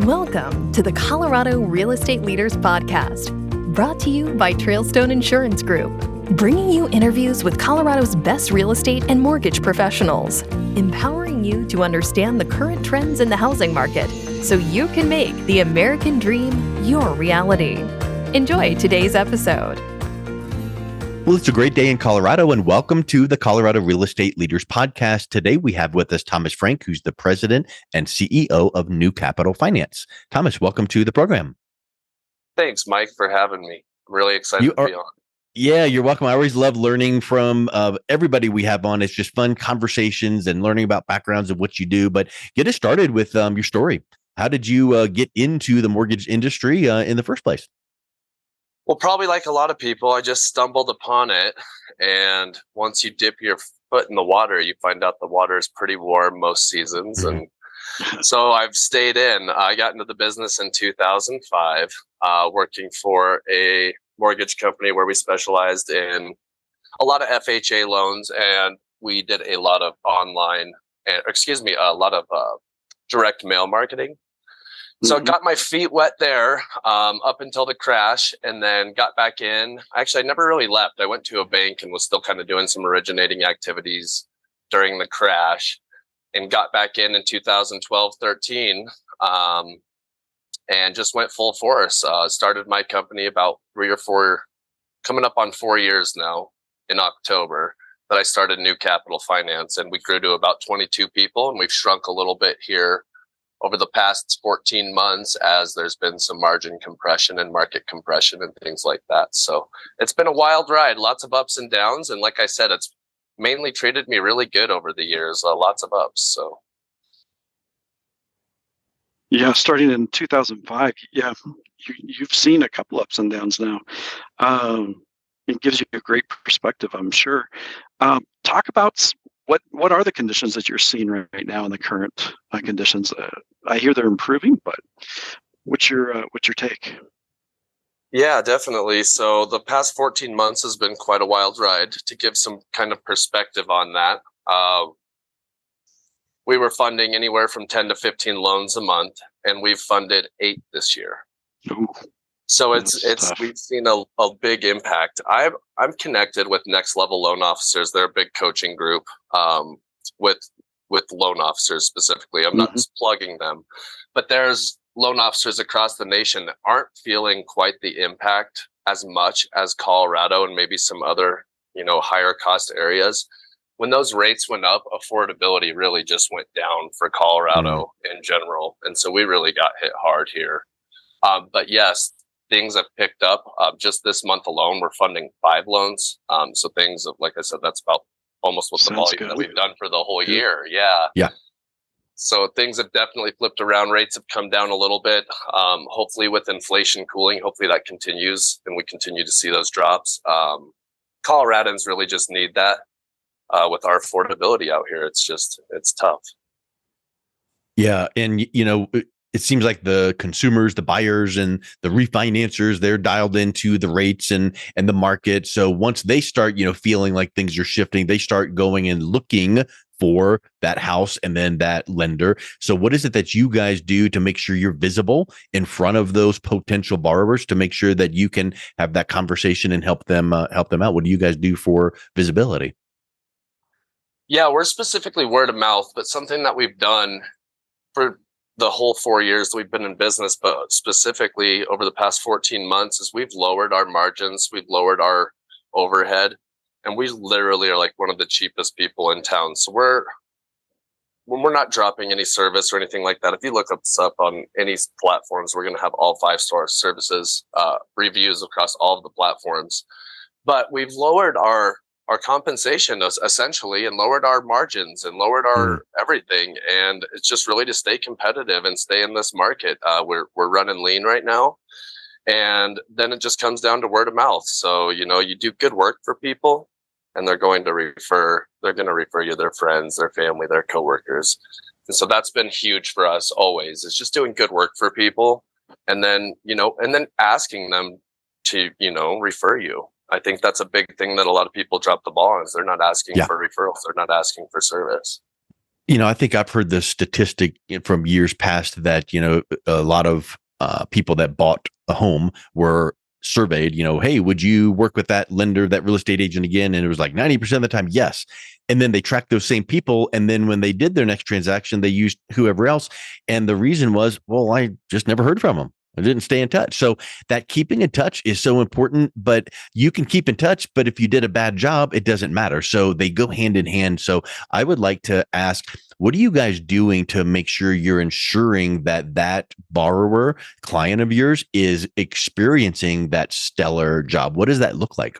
Welcome to the Colorado Real Estate Leaders Podcast, brought to you by Trailstone Insurance Group, bringing you interviews with Colorado's best real estate and mortgage professionals, empowering you to understand the current trends in the housing market so you can make the American dream your reality. Enjoy today's episode. Well, it's a great day in Colorado, and welcome to the Colorado Real Estate Leaders Podcast. Today, we have with us Thomas Frank, who's the president and CEO of New Capital Finance. Thomas, welcome to the program. Thanks, Mike, for having me. I'm really excited to be on. Yeah, you're welcome. I always love learning from everybody we have on. It's just fun conversations and learning about backgrounds of what you do. But get us started with your story. How did you get into the mortgage industry in the first place? Well, probably like a lot of people, I just stumbled upon it. And once you dip your foot in the water, you find out the water is pretty warm most seasons. And so I've stayed in. I got into the business in 2005, working for a mortgage company where we specialized in a lot of FHA loans. And we did a lot of a lot of direct mail marketing. So I got my feet wet there up until the crash, and then got back in. Actually, I never really left. I went to a bank and was still kind of doing some originating activities during the crash, and got back in 2012, 13, and just went full force. Started my company about 3 or 4, coming up on 4 years now in October, that I started New Capital Finance, and we grew to about 22 people, and we've shrunk a little bit here over the past 14 months as there's been some margin compression and market compression and things like that. So it's been a wild ride, lots of ups and downs. And like I said, it's mainly treated me really good over the years, lots of ups. So. Yeah, starting in 2005, you've seen a couple ups and downs now. It gives you a great perspective, I'm sure. Talk about what are the conditions that you're seeing right now in the current conditions? I hear they're improving, but what's your take? Yeah, definitely. So the past 14 months has been quite a wild ride. To give some kind of perspective on that, we were funding anywhere from 10 to 15 loans a month, and we've funded 8 this year. Ooh. So we've seen a big impact. I'm connected with Next Level Loan Officers. They're a big coaching group with loan officers specifically. I'm not just plugging them, but there's loan officers across the nation that aren't feeling quite the impact as much as Colorado and maybe some other, higher cost areas. When those rates went up, affordability really just went down for Colorado in general. And so we really got hit hard here. But yes, things have picked up. Just this month alone, we're funding 5 loans. So things, like I said, that's about almost what the volume that we've done for the whole year. Yeah. So things have definitely flipped around. Rates have come down a little bit. Hopefully with inflation cooling, hopefully that continues and we continue to see those drops. Coloradans really just need that with our affordability out here. It's tough. Yeah. And, it seems like the consumers, the buyers, and the refinancers, they're dialed into the rates and the market. So once they start, feeling like things are shifting, they start going and looking for that house and then that lender. So what is it that you guys do to make sure you're visible in front of those potential borrowers to make sure that you can have that conversation and help them out? What do you guys do for visibility? Yeah, we're specifically word of mouth, but something that we've done for the whole 4 years that we've been in business, but specifically over the past 14 months, is we've lowered our margins, we've lowered our overhead, and we literally are like one of the cheapest people in town. So we're not dropping any service or anything like that. If you look us up on any platforms, we're going to have all 5-star services, reviews across all of the platforms. But we've lowered our compensation essentially, and lowered our margins and lowered our everything. And it's just really to stay competitive and stay in this market. We're running lean right now. And then it just comes down to word of mouth. So, you do good work for people and they're going to refer you their friends, their family, their coworkers. And so that's been huge for us always. It's just doing good work for people. And then, and then asking them to, refer you. I think that's a big thing that a lot of people drop the ball on, is they're not asking for referrals. They're not asking for service. I think I've heard the statistic from years past that, a lot of people that bought a home were surveyed, hey, would you work with that lender, that real estate agent again? And it was like 90% of the time, yes. And then they tracked those same people. And then when they did their next transaction, they used whoever else. And the reason was, well, I just never heard from them. I didn't stay in touch. So that keeping in touch is so important, but you can keep in touch. But if you did a bad job, it doesn't matter. So they go hand in hand. So I would like to ask, what are you guys doing to make sure you're ensuring that that borrower, client of yours, is experiencing that stellar job? What does that look like?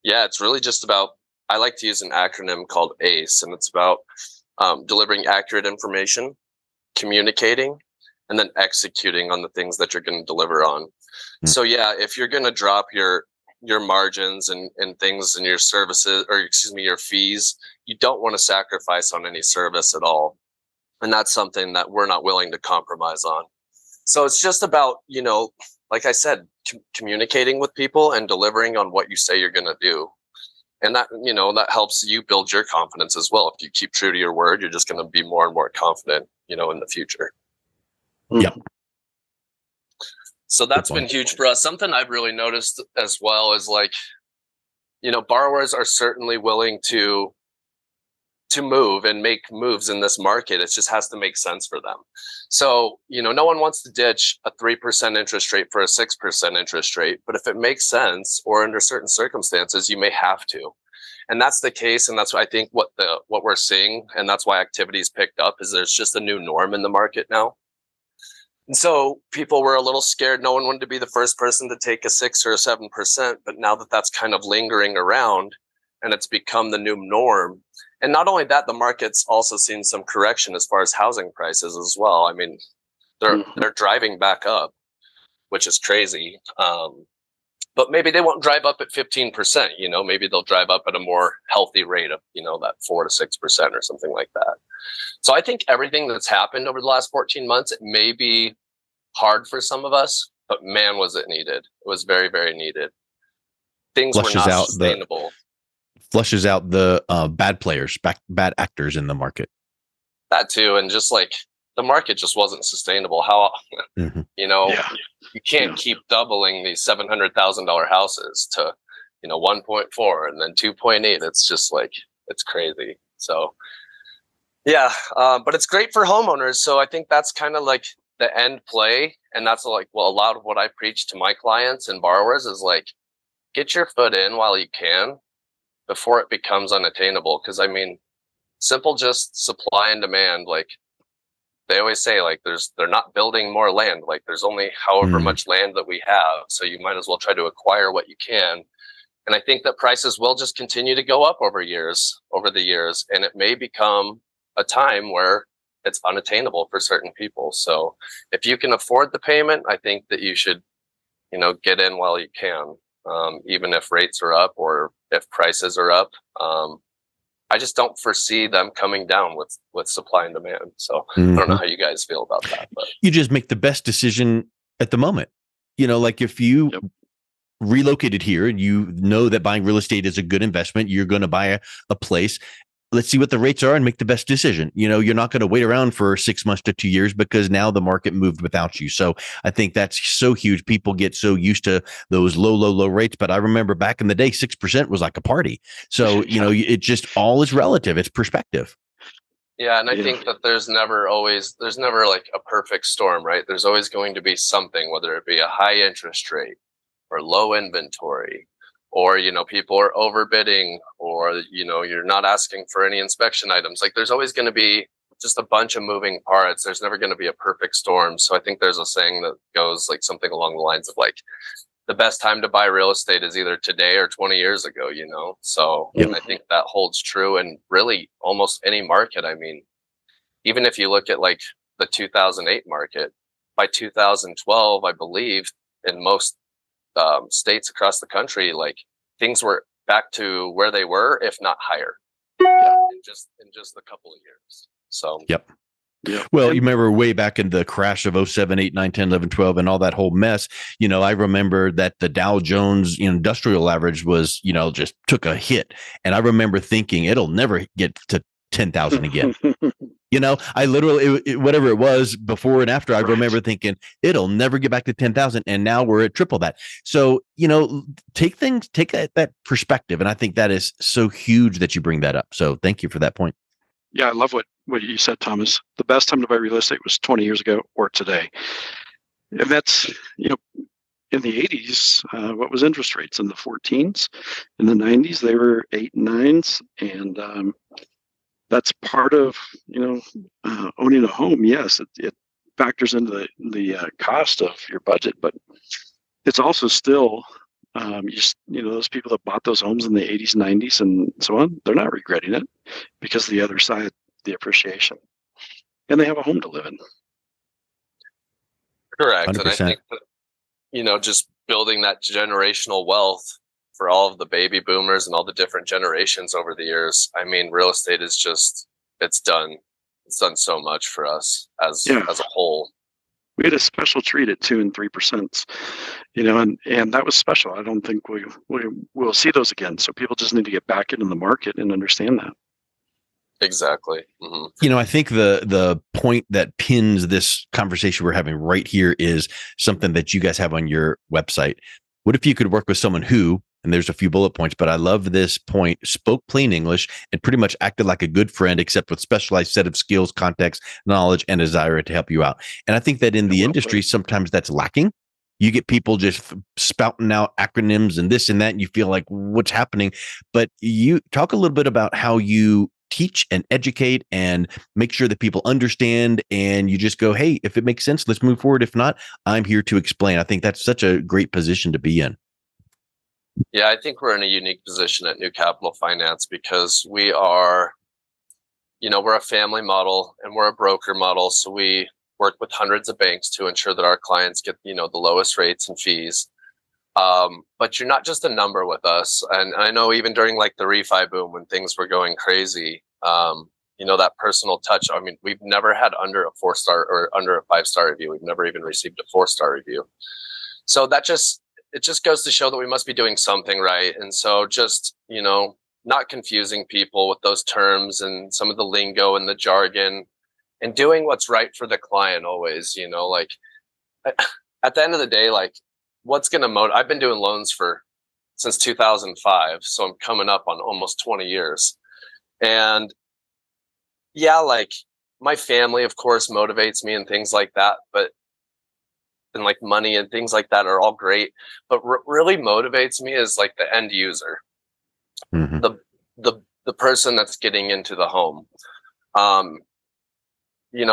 Yeah, it's really just about, I like to use an acronym called ACE, and it's about delivering accurate information, communicating, and then executing on the things that you're going to deliver on. So yeah, if you're going to drop your margins and things and your services, or excuse me, your fees, you don't want to sacrifice on any service at all. And that's something that we're not willing to compromise on. So it's just about, like I said, communicating with people and delivering on what you say you're going to do. And that, that helps you build your confidence as well. If you keep true to your word, you're just going to be more and more confident, in the future. Yep. So that's been huge for us. Something I've really noticed as well is borrowers are certainly willing to move and make moves in this market. It just has to make sense for them. So, no one wants to ditch a 3% interest rate for a 6% interest rate, but if it makes sense or under certain circumstances, you may have to. And that's the case. And that's what I think what we're seeing. And that's why activity's picked up is there's just a new norm in the market now. And so people were a little scared. No one wanted to be the first person to take a 6 or a 7%. But now that that's kind of lingering around and it's become the new norm. And not only that, the market's also seen some correction as far as housing prices as well. I mean, they're driving back up, which is crazy. But maybe they won't drive up at 15%, maybe they'll drive up at a more healthy rate of, that 4 to 6% or something like that. So I think everything that's happened over the last 14 months, it may be hard for some of us, but man, was it needed. It was very, very needed. Things were not sustainable. Flushes out the bad players, bad actors in the market. That too. And just like the market just wasn't sustainable. How, you can't keep doubling these $700,000 houses to, 1.4 and then 2.8. It's just like, it's crazy. So yeah, but it's great for homeowners. So I think that's kind of like the end play. And that's like, well, a lot of what I preach to my clients and borrowers is like, get your foot in while you can before it becomes unattainable. Because I mean, simple just supply and demand, like they always say, like they're not building more land. Like there's only however much land that we have. So you might as well try to acquire what you can. And I think that prices will just continue to go up over the years. And it may become a time where it's unattainable for certain people. So if you can afford the payment, I think that you should, get in while you can, even if rates are up or if prices are up. I just don't foresee them coming down with supply and demand. So I don't know how you guys feel about that. But you just make the best decision at the moment. Like if you relocated here and you know that buying real estate is a good investment, you're going to buy a place. Let's see what the rates are and make the best decision. You're not going to wait around for 6 months to 2 years because now the market moved without you. So I think that's so huge. People get so used to those low rates. But I remember back in the day, 6% was like a party. So, it just all is relative. It's perspective. Yeah. And I think that there's never like a perfect storm, right? There's always going to be something, whether it be a high interest rate or low inventory, or, people are overbidding, or, you're not asking for any inspection items. Like there's always going to be just a bunch of moving parts. There's never going to be a perfect storm. So I think there's a saying that goes like something along the lines of like, the best time to buy real estate is either today or 20 years ago, So I think that holds true in really almost any market. I mean, even if you look at like the 2008 market, by 2012, I believe in most states across the country, like things were back to where they were, if not higher, in just a couple of years. So well, you remember way back in the crash of 07, 8, 9, 10, 11, 12 and all that whole mess, I remember that the Dow Jones industrial average was, just took a hit. And I remember thinking it'll never get to 10,000 again. I literally, whatever it was before and after, I remember thinking it'll never get back to 10,000. And now we're at triple that. So, take that perspective. And I think that is so huge that you bring that up. So thank you for that point. Yeah, I love what you said, Thomas. The best time to buy real estate was 20 years ago or today. And that's, in the 80s, what was interest rates? In the 14s? In the 90s, they were 8 and 9s. And that's part of, owning a home. Yes, it factors into the cost of your budget, but it's also still, those people that bought those homes in the 80s, 90s, and so on, they're not regretting it because the other side, the appreciation, and they have a home to live in. Correct. 100%. And I think that, just building that generational wealth for all of the baby boomers and all the different generations over the years. I mean, real estate is just, it's done so much for us as a whole. We had a special treat at 2% and 3%, and that was special. I don't think we'll see those again. So people just need to get back into the market and understand that. Exactly. Mm-hmm. I think the point that pins this conversation we're having right here is something that you guys have on your website. What if you could work with someone who, and there's a few bullet points, but I love this point, spoke plain English and pretty much acted like a good friend, except with specialized set of skills, context, knowledge, and desire to help you out. And I think that in the industry, sometimes that's lacking. You get people just spouting out acronyms and this and that, and you feel like what's happening. But you talk a little bit about how you teach and educate and make sure that people understand, and you just go, hey, if it makes sense, let's move forward. If not, I'm here to explain. I think that's such a great position to be in. Yeah, I think we're in a unique position at New Capital Finance because we are, we're a family model and we're a broker model. So we work with hundreds of banks to ensure that our clients get, the lowest rates and fees. But you're not just a number with us. And I know even during like the refi boom when things were going crazy, that personal touch. I mean, we've never had under a 4-star or under a 5-star review. We've never even received a 4-star review. So it just goes to show that we must be doing something right. And so just, not confusing people with those terms and some of the lingo and the jargon and doing what's right for the client always, like at the end of the day, like what's going to motivate. I've been doing loans since 2005. So I'm coming up on almost 20 years. And yeah, like my family, of course, motivates me and things like that. And like money and things like that are all great, but what really motivates me is like the end user, the person that's getting into the home.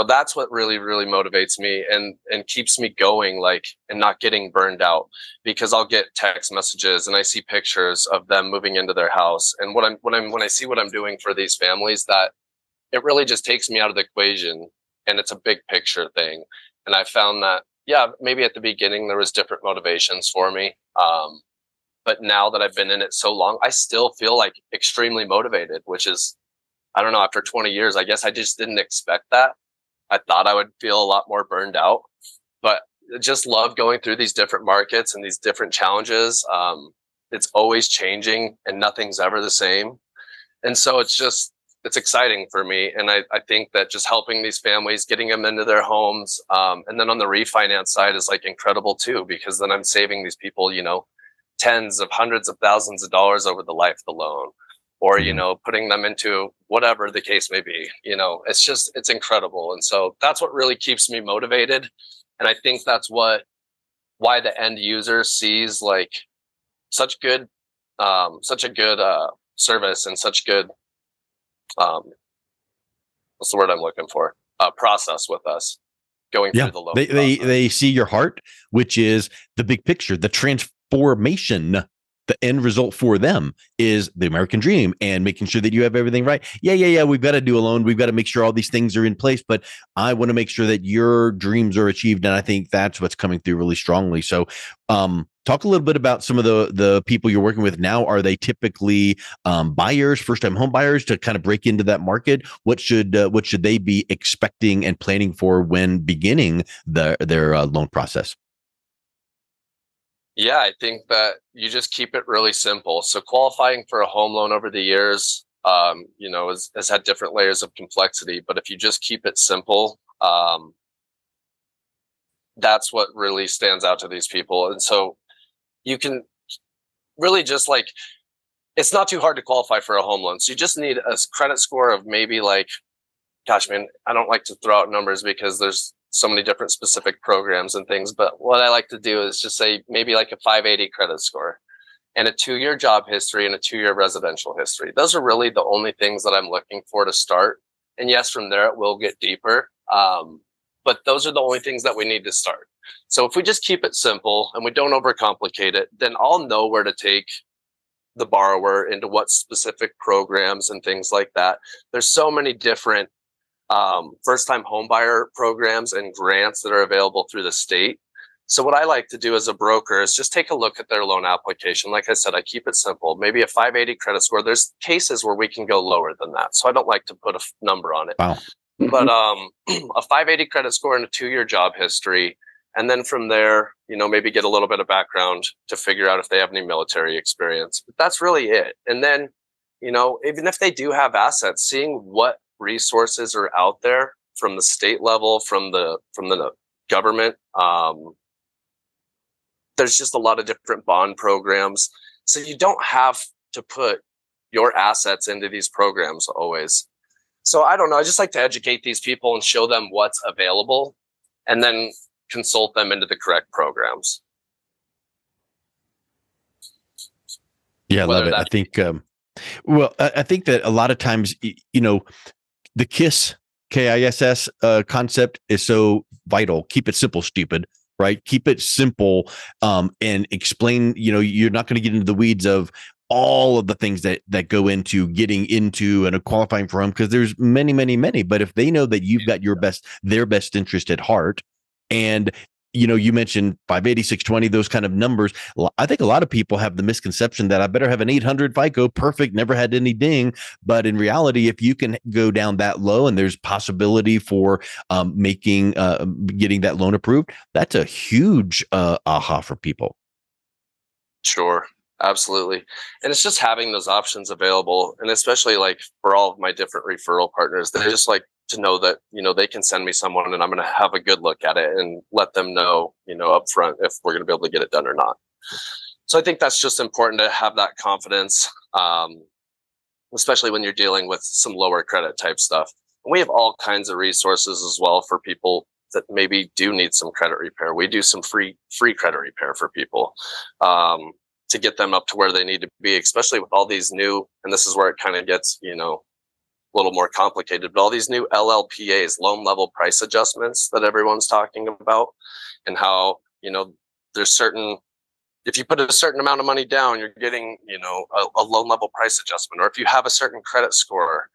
That's what really, really motivates me and keeps me going, like, and not getting burned out, because I'll get text messages and I see pictures of them moving into their house. And when I see what I'm doing for these families, that it really just takes me out of the equation, and it's a big picture thing. And I found that, yeah, maybe at the beginning there was different motivations for me. But now that I've been in it so long, I still feel like extremely motivated, which is, I don't know, after 20 years, I guess I just didn't expect that. I thought I would feel a lot more burned out, but I just love going through these different markets and these different challenges. It's always changing and nothing's ever the same. And so it's exciting for me. And I think that just helping these families, getting them into their homes, and then on the refinance side is like incredible too, because then I'm saving these people, tens of hundreds of thousands of dollars over the life of the loan, or, putting them into whatever the case may be. It's incredible. And so that's what really keeps me motivated. And I think that's why the end user sees like such a good service and such good, what's the word I'm looking for? Process with us going through the loan. They see your heart, which is the big picture, the transformation. The end result for them is the American dream and making sure that you have everything right. Yeah. We've got to do a loan. We've got to make sure all these things are in place, but I want to make sure that your dreams are achieved. And I think that's what's coming through really strongly. So, talk a little bit about some of the people you're working with now. Are they typically buyers, first-time home buyers, to kind of break into that market? What should they be expecting and planning for when beginning their loan process? Yeah, I think that you just keep it really simple. So qualifying for a home loan over the years, has had different layers of complexity. But if you just keep it simple, that's what really stands out to these people. And so you can really just like, it's not too hard to qualify for a home loan. So you just need a credit score of maybe like, gosh, man, I don't like to throw out numbers because there's so many different specific programs and things. But what I like to do is just say maybe like a 580 credit score and a 2-year job history and a 2-year residential history. Those are really the only things that I'm looking for to start. And yes, from there, it will get deeper. But those are the only things that we need to start. So if we just keep it simple and we don't overcomplicate it, then I'll know where to take the borrower into what specific programs and things like that. There's so many different first-time homebuyer programs and grants that are available through the state. So what I like to do as a broker is just take a look at their loan application. Like I said, I keep it simple. Maybe a 580 credit score. There's cases where we can go lower than that. So I don't like to put a number on it. Wow. But a 580 credit score and a 2-year job history. And then from there, maybe get a little bit of background to figure out if they have any military experience. But that's really it. And then, even if they do have assets, seeing what resources are out there from the state level, from the government. There's just a lot of different bond programs. So you don't have to put your assets into these programs always. So I don't know. I just like to educate these people and show them what's available and then consult them into the correct programs. Yeah, I love it. I think, I think that a lot of times, the KISS concept is so vital. Keep it simple, stupid, right? Keep it simple and explain, you're not going to get into the weeds of all of the things that go into getting into and qualifying for home, because there's many, many, many. But if they know that you've got their best interest at heart, and you mentioned 580, 620, those kind of numbers. I think a lot of people have the misconception that I better have an 800 FICO, perfect, never had any ding. But in reality, if you can go down that low and there's possibility for getting that loan approved, that's a huge aha for people. Sure. Absolutely. And it's just having those options available. And especially like for all of my different referral partners, they just like to know that, they can send me someone and I'm going to have a good look at it and let them know, up front if we're going to be able to get it done or not. So I think that's just important to have that confidence, especially when you're dealing with some lower credit type stuff. And we have all kinds of resources as well for people that maybe do need some credit repair. We do some free credit repair for people. To get them up to where they need to be, especially with all these new, and this is where it kind of gets, a little more complicated, but all these new LLPAs, loan level price adjustments that everyone's talking about, and how, there's certain, if you put a certain amount of money down, you're getting, a loan level price adjustment, or if you have a certain credit score,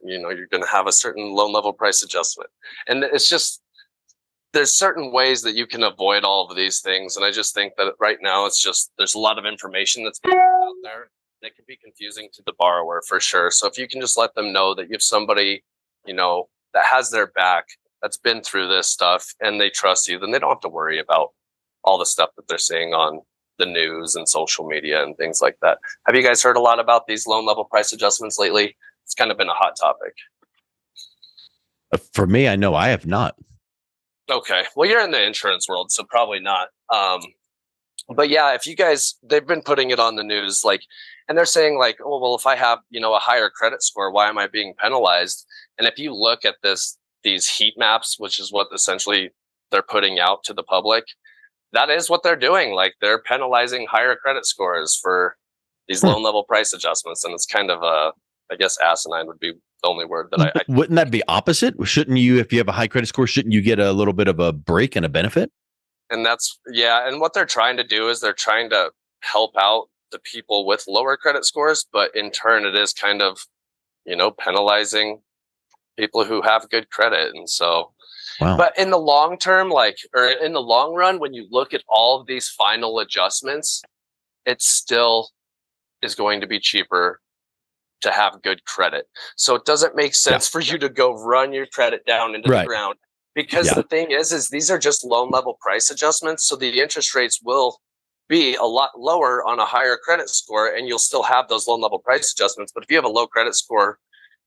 you're going to have a certain loan level price adjustment. And it's just, there's certain ways that you can avoid all of these things. And I just think that right now it's just, there's a lot of information that's out there that can be confusing to the borrower for sure. So if you can just let them know that you have somebody, that has their back, that's been through this stuff and they trust you, then they don't have to worry about all the stuff that they're seeing on the news and social media and things like that. Have you guys heard a lot about these loan level price adjustments lately? It's kind of been a hot topic. For me, I know I have not. Okay. Well, you're in the insurance world, so probably not. But yeah, if you guys, they've been putting it on the news, and they're saying oh, well, if I have, a higher credit score, why am I being penalized? And if you look at these heat maps, which is what essentially they're putting out to the public, that is what they're doing. They're penalizing higher credit scores for these loan level price adjustments. And it's kind of I guess asinine would be the only word that I wouldn't that be opposite? Shouldn't you, if you have a high credit score, shouldn't you get a little bit of a break and a benefit? And that's, yeah. And what they're trying to do is they're trying to help out the people with lower credit scores, but in turn it is kind of, penalizing people who have good credit. And so, wow. But in the long term, or in the long run, when you look at all of these final adjustments, it still is going to be cheaper to have good credit. So it doesn't make sense for you to go run your credit down into the ground, because the thing is these are just loan level price adjustments. So the interest rates will be a lot lower on a higher credit score, and you'll still have those loan level price adjustments. But if you have a low credit score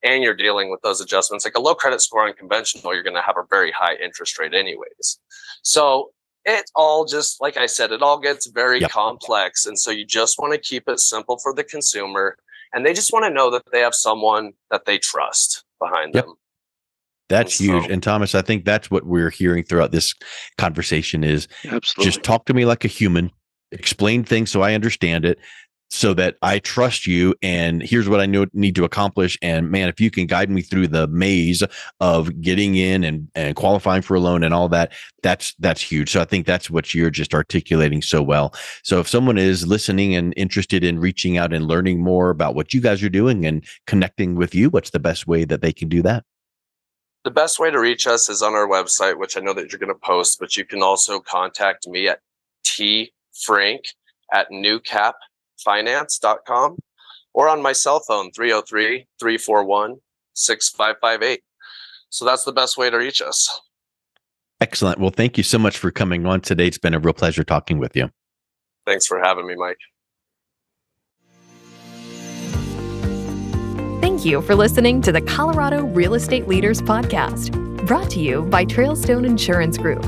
and you're dealing with those adjustments, like a low credit score on conventional, you're going to have a very high interest rate anyways. So it all just, like I said, it all gets very complex. And so you just want to keep it simple for the consumer. And they just want to know that they have someone that they trust behind them. That's huge. And Thomas, I think that's what we're hearing throughout this conversation is just talk to me like a human, explain things so I understand it, so that I trust you. And here's what I need to accomplish. And man, if you can guide me through the maze of getting in and qualifying for a loan and all that, that's huge. So I think that's what you're just articulating so well. So if someone is listening and interested in reaching out and learning more about what you guys are doing and connecting with you, what's the best way that they can do that? The best way to reach us is on our website, which I know that you're going to post, but you can also contact me at tfrank@newcapfinance.com or on my cell phone, 303-341-6558. So that's the best way to reach us. Excellent. Well, thank you so much for coming on today. It's been a real pleasure talking with you. Thanks for having me, Mike. Thank you for listening to the Colorado Real Estate Leaders Podcast, brought to you by Trailstone Insurance Group.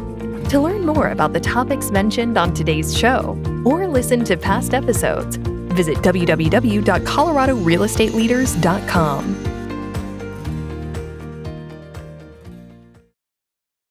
To learn more about the topics mentioned on today's show or listen to past episodes, visit www.coloradorealestateleaders.com.